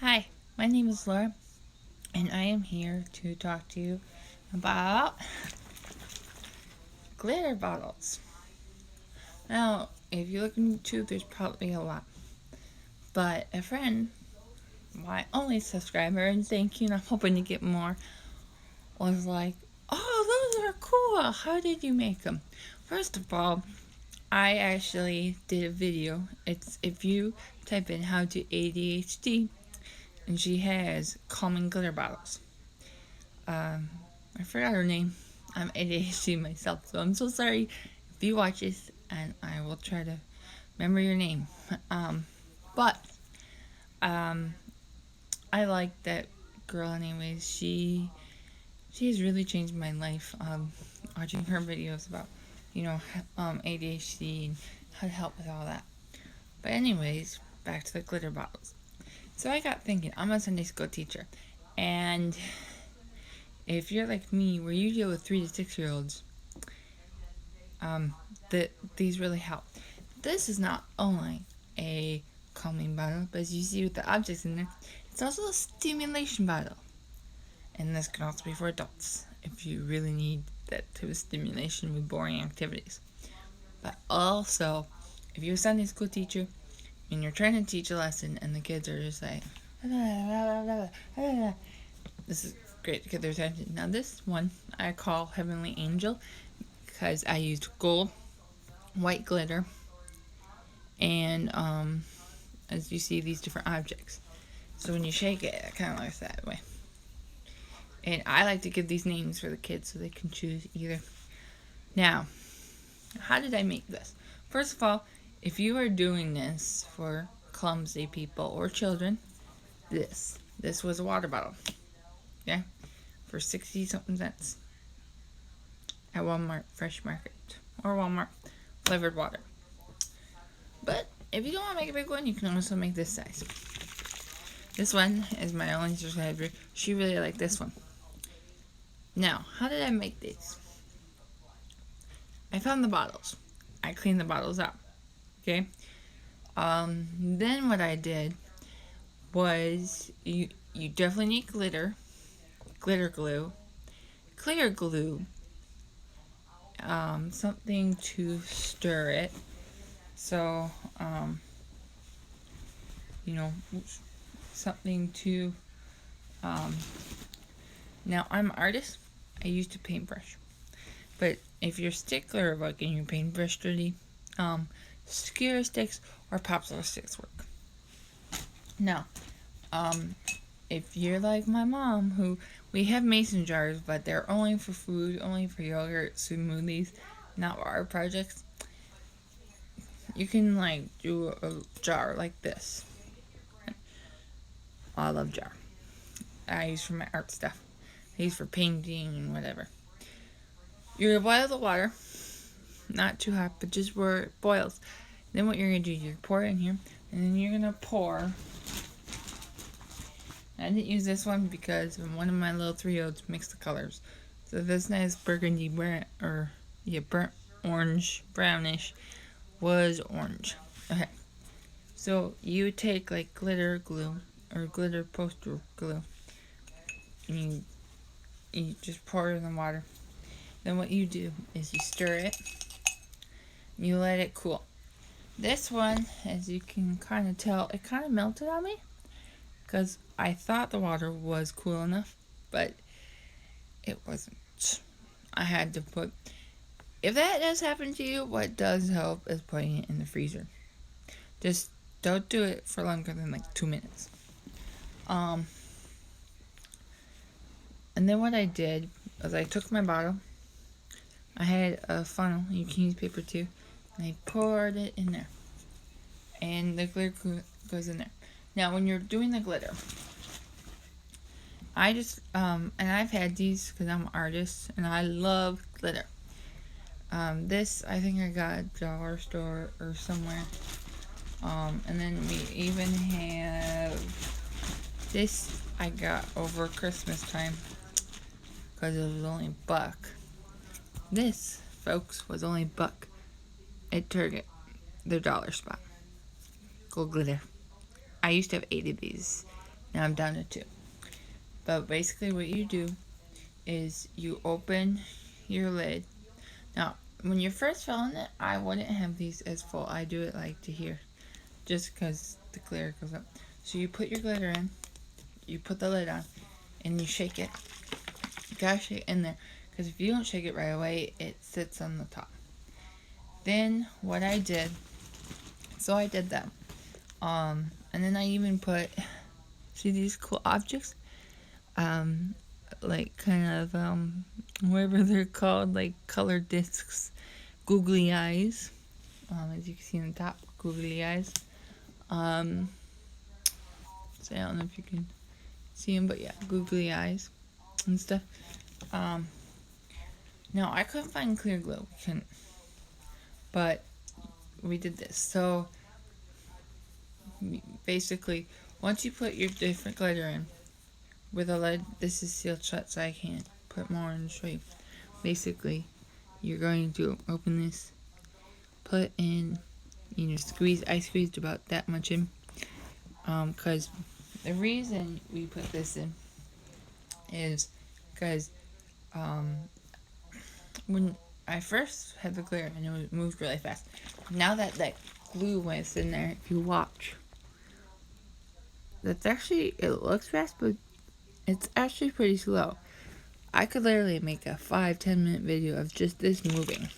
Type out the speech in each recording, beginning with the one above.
Hi, my name is Laura, and I am here to talk to you about glitter bottles. Now, if you look on YouTube, there's probably a lot, but a friend, my only subscriber, and thank you, and I'm hoping to get more, was like, "Oh, those are cool. How did you make them?" First of all, I actually did a video. It's if you type in "how to ADHD," and she has calming glitter bottles. I forgot her name. I'm ADHD myself, so I'm so sorry if you watch this, and I will try to remember your name. But I like that girl. Anyways, she has really changed my life. Watching her videos about ADHD and how to help with all that. But anyways, back to the glitter bottles. So I got thinking, I'm a Sunday school teacher, and if you're like me, where you deal with 3 to 6 year olds, these really help. This is not only a calming bottle, but as you see with the objects in there, it's also a stimulation bottle. And this can also be for adults if you really need that type of stimulation with boring activities. But also, if you're a Sunday school teacher and you're trying to teach a lesson and the kids are just like, this is great to get their attention. Now this one I call Heavenly Angel because I used gold, white glitter, and as you see, these different objects. So when you shake it, it kind of looks that way. And I like to give these names for the kids so they can choose either. Now, how did I make this? First of all, if you are doing this for clumsy people or children, this was a water bottle. Yeah, for 60 something cents at Walmart Fresh Market or Walmart flavored water. But if you don't want to make a big one, you can also make this size. This one is my only subscriber. She really liked this one. Now, how did I make these? I found the bottles. I cleaned the bottles out. Okay. Then what I did was you definitely need glitter glue, clear glue, something to stir it. So, something to, now I'm an artist. I used a paintbrush. But if you're a stickler about getting your paintbrush dirty, skewer sticks or popsicle sticks work. Now, if you're like my mom, who we have mason jars, but they're only for food, only for yogurt, smoothies, not art projects. You can do a jar like this. Olive jar. I use for my art stuff. I use for painting and whatever. You're gonna boil the water, not too hot, but just where it boils. Then what you're gonna do, you pour it in here, and then you're gonna pour. I didn't use this one because one of my little 3-year-olds mixed the colors. So this nice burgundy burnt orange, brownish, was orange. Okay. So you take glitter glue or glitter poster glue, and you just pour it in the water. Then what you do is you stir it, and you let it cool. This one, as you can kind of tell, it kind of melted on me because I thought the water was cool enough, but it wasn't. I had to put, if that does happen to you, what does help is putting it in the freezer. Just don't do it for longer than 2 minutes. And then what I did was I took my bottle. I had a funnel. You can use paper too. And I poured it in there. And the glitter goes in there. Now, when you're doing the glitter, I just, and I've had these because I'm an artist and I love glitter. This, I think I got at a dollar store or somewhere. And then we even have this I got over Christmas time because it was only $1. This, folks, was only $1 at Target, the dollar spot. Gold glitter. I used to have 8 of these. Now I'm down to 2. But basically what you do is you open your lid. Now, when you're first filling it, I wouldn't have these as full. I do it like to here, just because the glitter goes up. So you put your glitter in, you put the lid on, and you shake it. You gotta shake it in there, because if you don't shake it right away, it sits on the top. Then what I did, so I did that. And then I even put, see these cool objects? Like kind of, whatever they're called, like colored discs, googly eyes. As you can see on the top, googly eyes. So I don't know if you can see them, but yeah, googly eyes and stuff. Now I couldn't find clear glue, but we did this. So basically, once you put your different glitter in with a lid, this is sealed shut, so I can't put more in to show you. Basically, you're going to open this, put in, squeeze. I squeezed about that much in, because the reason we put this in is because when I first had the glitter and it moved really fast. Now that glue was in there, if you watch, that's actually, it looks fast, but it's actually pretty slow. I could literally make a 5-10 minute video of just this moving.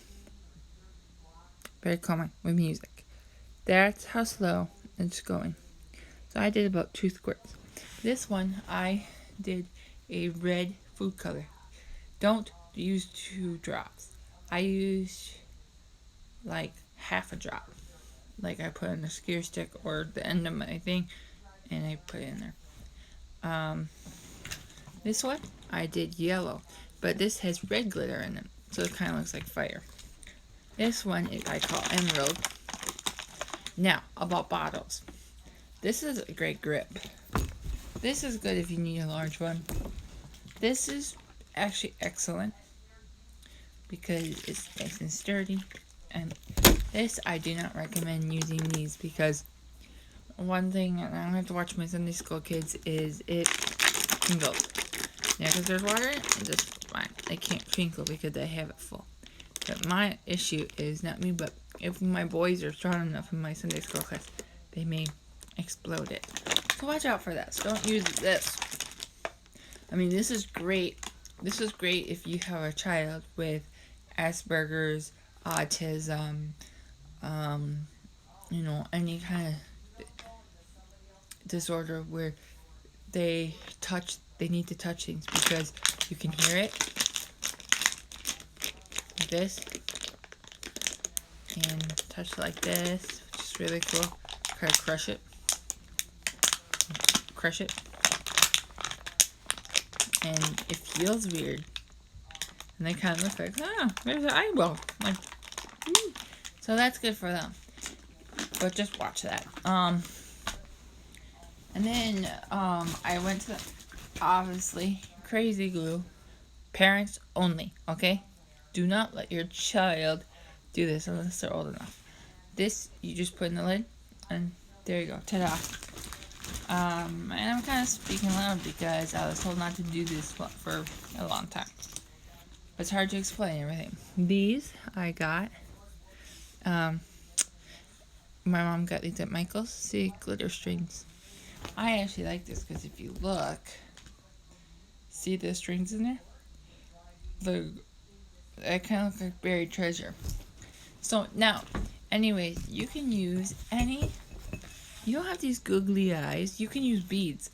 Very calming with music. That's how slow it's going. So I did about 2 squirts. This one, I did a red food color. Don't use 2 drops. I used like half a drop. Like I put in a skewer stick or the end of my thing, and I put it in there. This one, I did yellow, but this has red glitter in it, so it kind of looks like fire. This one I call emerald. Now, about bottles. This is a great grip. This is good if you need a large one. This is actually excellent because it's nice and sturdy. And this, I do not recommend using these because one thing, and I don't have to watch my Sunday school kids, is it crinkles. Yeah, because there's water in it, and just fine. They can't crinkle because they have it full. But my issue is not me, but if my boys are strong enough in my Sunday school class, they may explode it. So watch out for that. So don't use this. I mean, this is great. This is great if you have a child with Asperger's, autism, any kind of disorder where they need to touch things because you can hear it. Like this. And touch it like this, which is really cool. Kind of crush it. Crush it. And it feels weird. And they kind of look like, there's an eyeball. Like, so that's good for them. But just watch that. And then I went to obviously crazy glue. Parents only, okay? Do not let your child do this unless they're old enough. This you just put in the lid, and there you go. Ta-da! And I'm kind of speaking loud because I was told not to do this for a long time. It's hard to explain everything. These I got. My mom got these at Michael's. See, glitter strings. I actually like this because if you look, see the strings in there? They kind of look like buried treasure. So now, anyways, you can use any. You don't have these googly eyes. You can use beads.